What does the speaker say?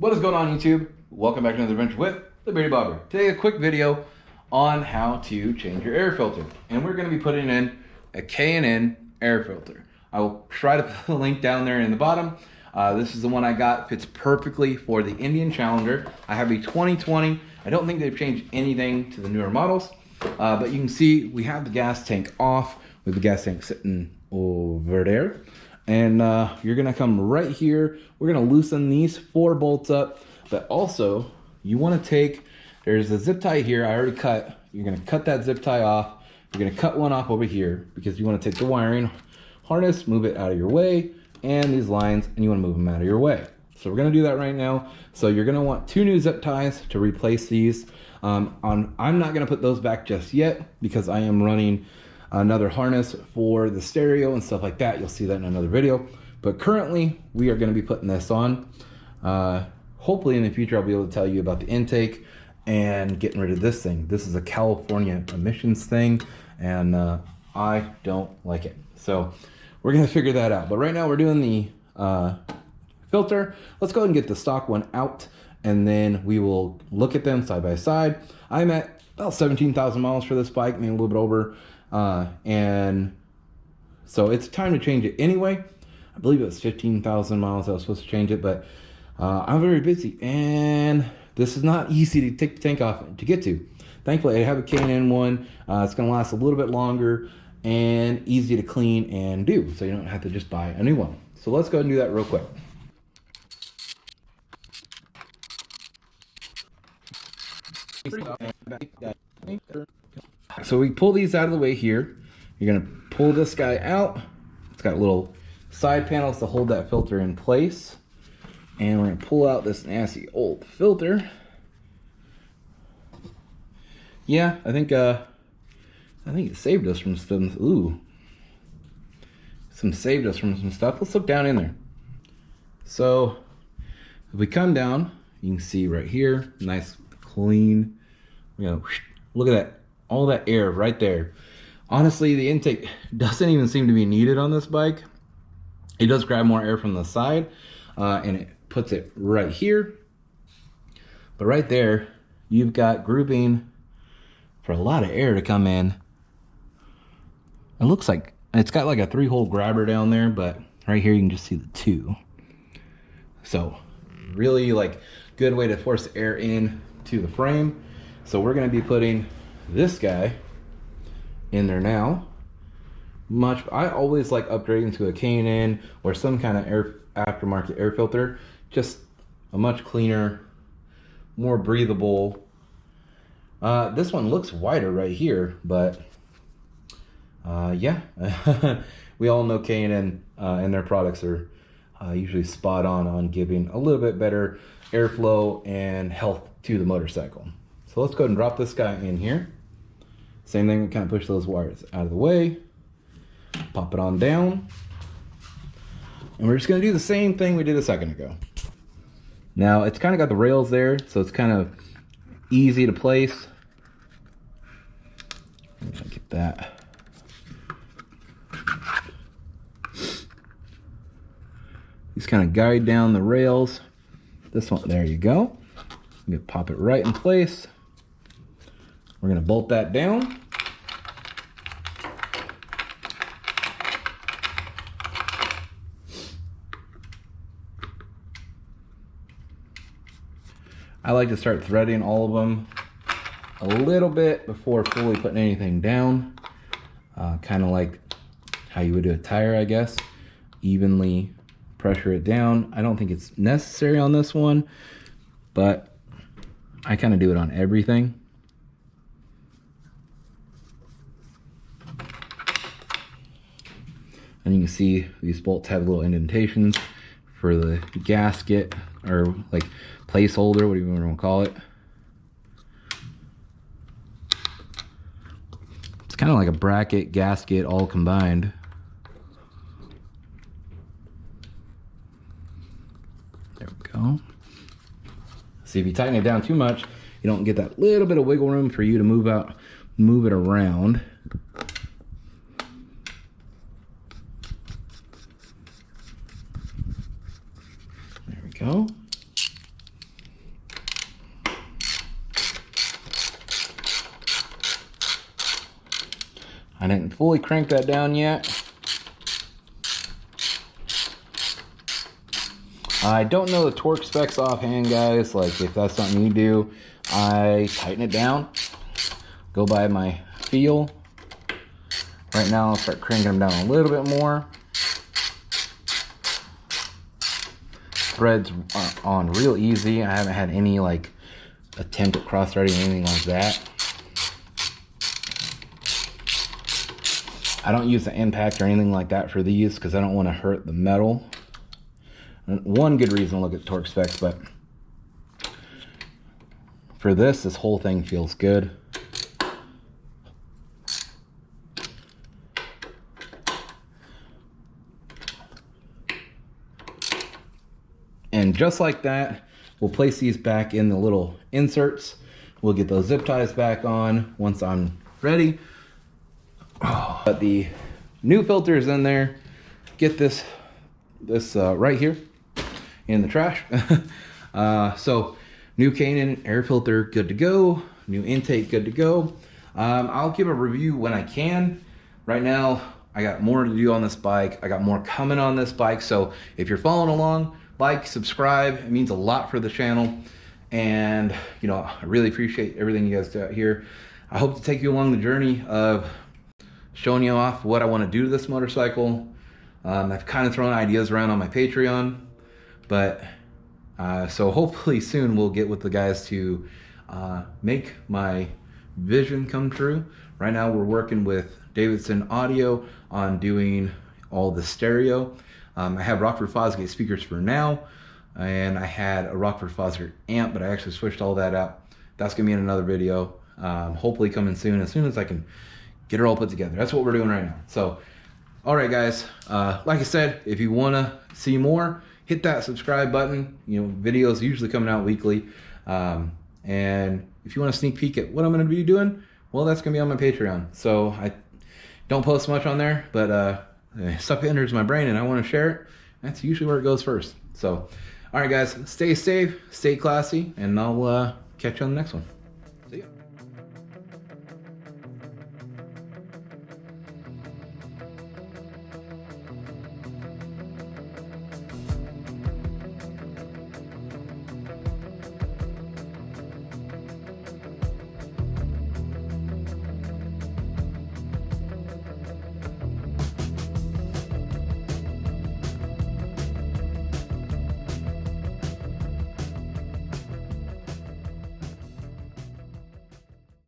What is going on, YouTube? Welcome back to another adventure with the Bearded Bobber. Today a quick video on how to change your air filter. And we're going to be putting in a K&N air filter. I will try to put the link down there in the bottom. This is the one I got. Fits perfectly for the Indian Challenger. I have a 2020. I don't think they've changed anything to the newer models. But you can see we have the gas tank off with the gas tank sitting over there. And you're gonna come right here. We're gonna loosen these 4 bolts up, but also you wanna take, there's a zip tie here I already cut. You're gonna cut that zip tie off. You're gonna cut one off over here because you wanna take the wiring harness, move it out of your way, and these lines, and you wanna move them out of your way. So we're gonna do that right now. So you're gonna want 2 new zip ties to replace these. I'm not gonna put those back just yet because I am running another harness for the stereo and stuff like that. You'll see that in another video. But currently, we are gonna be putting this on. Hopefully in the future, I'll be able to tell you about the intake and getting rid of this thing. This is a California emissions thing, and I don't like it. So we're gonna figure that out. But right now we're doing the filter. Let's go ahead and get the stock one out, and then we will look at them side by side. I'm at about 17,000 miles for this bike, maybe a little bit over. And so it's time to change it anyway. I believe it was 15,000 miles I was supposed to change it, but I'm very busy and this is not easy to take the tank off to get to. Thankfully, I have a K&N one. It's going to last a little bit longer and easy to clean and do, so you don't have to just buy a new one. So let's go ahead and do that real quick. So we pull these out of the way here. You're gonna pull this guy out. It's got little side panels to hold that filter in place. And we're gonna pull out this nasty old filter. Yeah, I think it saved us from some, saved us from some stuff. Let's look down in there. So if we come down, you can see right here, nice clean, look at that. All that air right there. Honestly, the intake doesn't even seem to be needed on this bike. It does grab more air from the side, and it puts it right here. But right there, you've got grouping for a lot of air to come in. It looks like it's got like a 3-hole grabber down there, but right here you can just see the 2. So really like good way to force air in to the frame. So we're gonna be putting this guy in there now. I always like upgrading to a K&N or some kind of aftermarket air filter. Just a much cleaner, more breathable. This one looks wider right here, but yeah. We all know K&N and their products are usually spot on giving a little bit better airflow and health to the motorcycle. So let's go ahead and drop this guy in here. Same thing, we kind of push those wires out of the way, pop it on down, and we're just gonna do the same thing we did a second ago. Now, it's kind of got the rails there, so it's kind of easy to place. I'm gonna get that. Just kind of guide down the rails. This one, there you go. You can pop it right in place. We're gonna bolt that down. I like to start threading all of them a little bit before fully putting anything down. Kind of like how you would do a tire, I guess. Evenly pressure it down. I don't think it's necessary on this one, but I kind of do it on everything. And you can see these bolts have little indentations for the gasket, or like placeholder, whatever you want to call it. It's kind of like a bracket, gasket, all combined. There we go. See, if you tighten it down too much, you don't get that little bit of wiggle room for you to move it around. There we go. I didn't fully crank that down yet. I don't know the torque specs offhand, guys. Like, if that's something you do, I tighten it down, go by my feel. Right now, I'll start cranking them down a little bit more. Threads on real easy. I haven't had any like attempt at cross threading or anything like that. I don't use the impact or anything like that for these because I don't want to hurt the metal. One good reason to look at torque specs, but for this whole thing feels good. And just like that, we'll place these back in the little inserts. We'll get those zip ties back on once I'm ready. But the new filter is in there. Get this right here in the trash. So new K&N air filter, good to go. New intake, good to go. I'll give a review when I can. Right now, I got more to do on this bike. I got more coming on this bike. So if you're following along, like, subscribe. It means a lot for the channel. And, you know, I really appreciate everything you guys got here. I hope to take you along the journey of showing you off what I want to do to this motorcycle. I've kind of thrown ideas around on my Patreon, but so hopefully soon we'll get with the guys to make my vision come true. Right now we're working with Davidson Audio on doing all the stereo. I have Rockford Fosgate speakers for now, and I had a Rockford Fosgate amp, but I actually switched all that out. That's gonna be in another video, hopefully coming soon as I can get it all put together. That's what we're doing right now. So, all right, guys. Like I said, if you wanna see more, hit that subscribe button. You know, videos usually coming out weekly. And if you want a sneak peek at what I'm gonna be doing, well, that's gonna be on my Patreon. So I don't post much on there, but stuff enters my brain and I want to share it. That's usually where it goes first. So, all right, guys, stay safe, stay classy, and I'll catch you on the next one.